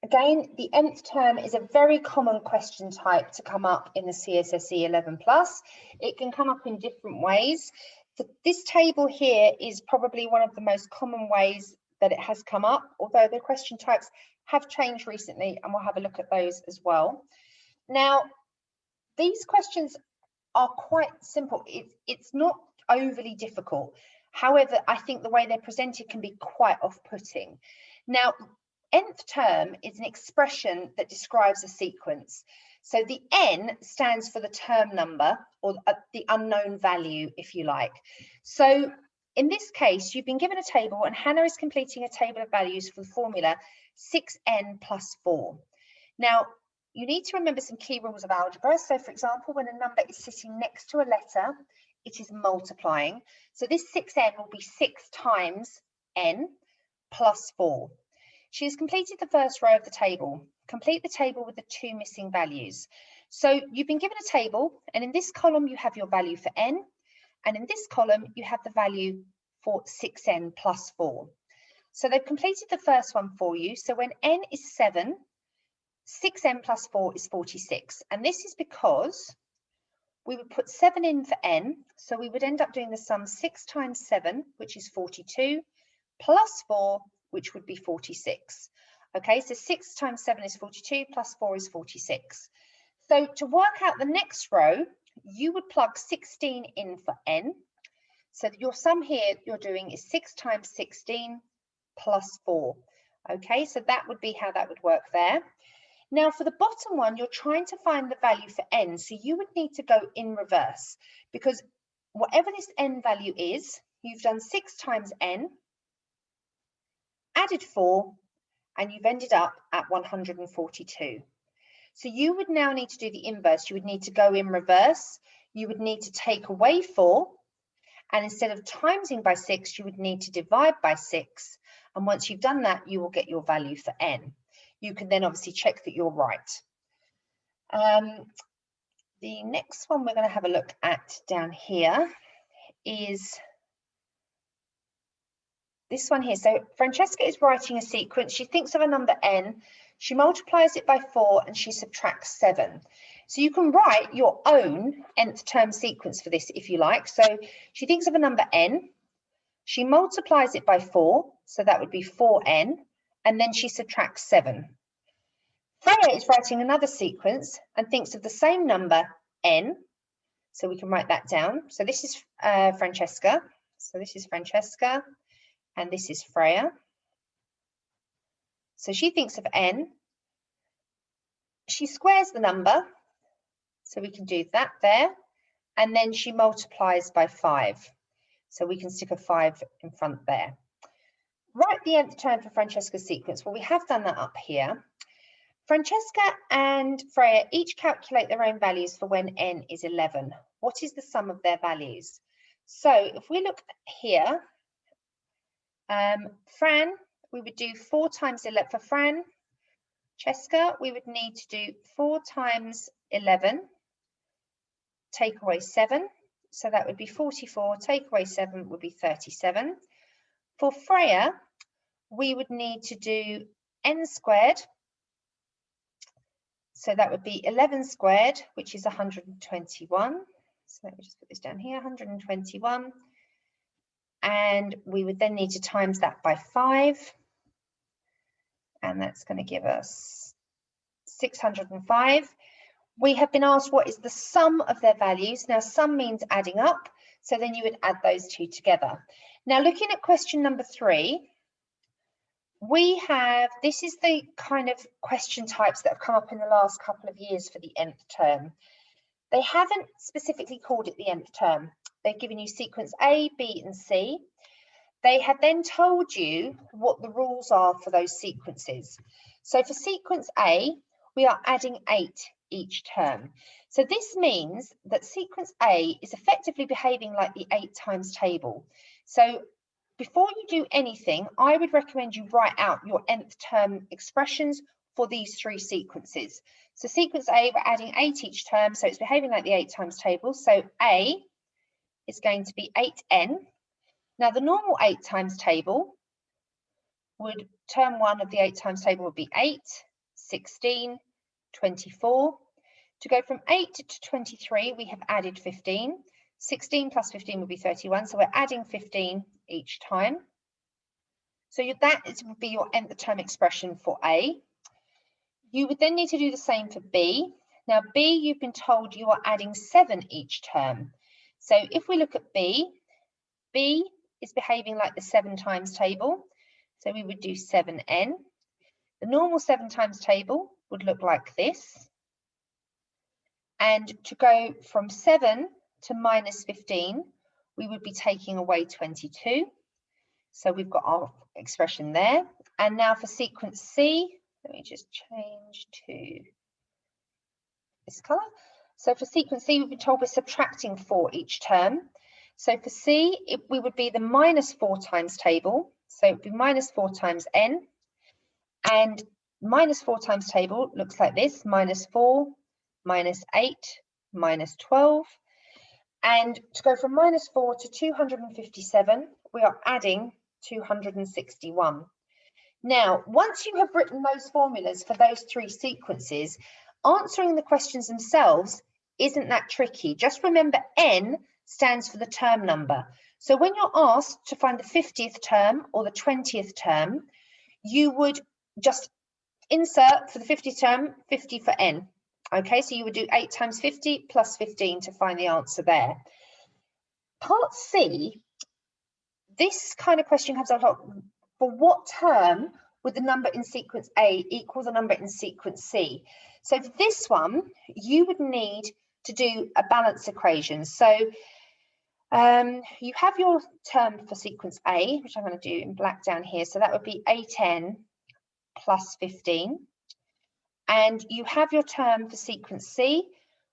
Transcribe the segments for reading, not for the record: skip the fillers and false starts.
Again, the nth term is a very common question type to come up in the CSSE 11+. It can come up in different ways. This table here is probably one of the most common ways that it has come up, although the question types have changed recently, and we'll have a look at those as well. Now, these questions are quite simple. It's not overly difficult. However, I think the way they're presented can be quite off-putting. Now, nth term is an expression that describes a sequence. So the n stands for the term number, or the unknown value, if you like. So in this case, you've been given a table, and Hannah is completing a table of values for the formula 6n plus 4. Now, you need to remember some key rules of algebra. So for example, when a number is sitting next to a letter, it is multiplying. So this 6n will be 6 times n plus 4. She has completed the first row of the table. Complete the table with the 2 missing values. So you've been given a table, and in this column you have your value for n, and in this column you have the value for 6n plus 4. So they've completed the first one for you. So when n is 7, 6n plus 4 is 46. And this is because we would put 7 in for n, so we would end up doing the sum 6 times 7, which is 42, plus 4, which would be 46. Okay, so 6 times 7 is 42, plus 4 is 46. So to work out the next row, you would plug 16 in for n. So your sum here you're doing is 6 times 16 plus 4. Okay, so that would be how that would work there. Now for the bottom one, you're trying to find the value for n, so you would need to go in reverse, because whatever this n value is, you've done 6 times n, added 4, and you've ended up at 142. So you would now need to do the inverse. You would need to go in reverse. You would need to take away 4, and instead of timesing by 6, you would need to divide by 6. And once you've done that, you will get your value for n. You can then obviously check that you're right. The next one we're going to have a look at down here is this one here. So Francesca is writing a sequence. She thinks of a number n, she multiplies it by 4, and she subtracts 7. So you can write your own nth term sequence for this if you like. So she thinks of a number n, she multiplies it by 4, so that would be 4n, and then she subtracts 7. Freya is writing another sequence and thinks of the same number n, so we can write that down. So this is Francesca. So this is Francesca, and this is Freya. So she thinks of n. She squares the number, so we can do that there, and then she multiplies by 5. So we can stick a 5 in front there. Write the nth term for Francesca's sequence. Well, we have done that up here. Francesca and Freya each calculate their own values for when n is 11. What is the sum of their values? So if we look here, Fran, we would do 4 times 11 for Fran. Francesca, we would need to do 4 times 11, take away 7. So that would be 44, take away 7 would be 37. For Freya, we would need to do n squared. So that would be 11 squared, which is 121. So let me just put this down here, 121. And we would then need to times that by 5. And that's going to give us 605. We have been asked what is the sum of their values. Now, sum means adding up. So then you would add those two together. Now, looking at question number 3, we have, this is the kind of question types that have come up in the last couple of years for the nth term. They haven't specifically called it the nth term. They've given you sequence A, B, and C. They have then told you what the rules are for those sequences. So for sequence A, we are adding 8 each term. So this means that sequence A is effectively behaving like the 8 times table. So before you do anything, I would recommend you write out your nth term expressions for these 3 sequences. So sequence A, we're adding 8 each term, so it's behaving like the 8 times table. So A is going to be 8n. Now the normal 8 times table would, term 1 of the 8 times table would be 8, 16, 24. To go from 8 to 23, we have added 15. 16 plus 15 would be 31, so we're adding 15 each time. So that would be your nth term expression for A. You would then need to do the same for B. Now B, you've been told you are adding 7 each term. So if we look at B, B is behaving like the 7 times table. So we would do 7n. The normal 7 times table would look like this. And to go from 7 to minus 15, we would be taking away 22. So we've got our expression there. And now for sequence C, let me just change to this color. So for sequence C, we've been told we're subtracting 4 each term. So for C, we would be the minus 4 times table. So it would be minus 4 times n. And minus 4 times table looks like this: minus 4, minus 8, minus 12. And to go from minus 4 to 257, we are adding 261. Now, once you have written those formulas for those 3 sequences, answering the questions themselves isn't that tricky. Just remember n stands for the term number. So when you're asked to find the 50th term or the 20th term, you would just insert for the 50th term 50 for n. Okay, so you would do 8 times 50 plus 15 to find the answer there. Part C, this kind of question comes up a lot. For what term would the number in sequence A equal the number in sequence C? So for this one, you would need to do a balance equation. So you have your term for sequence A, which I'm going to do in black down here. So that would be 8n plus 15. And you have your term for sequence C,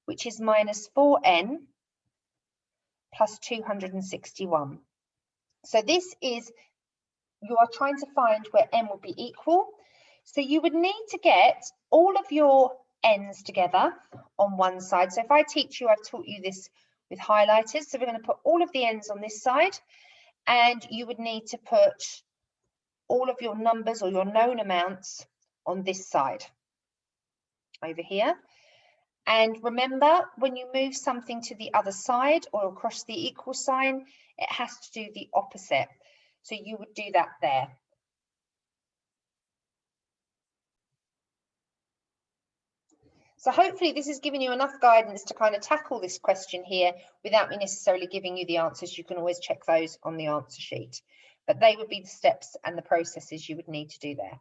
which is minus 4n plus 261. So this is, you are trying to find where n would be equal. So you would need to get all of your n's together on one side. So if I teach you, I've taught you this with highlighters. So we're going to put all of the n's on this side, and you would need to put all of your numbers or your known amounts on this side over here. And remember, when you move something to the other side or across the equal sign, it has to do the opposite. So you would do that there. So hopefully this has given you enough guidance to kind of tackle this question here without me necessarily giving you the answers. You can always check those on the answer sheet, but they would be the steps and the processes you would need to do there.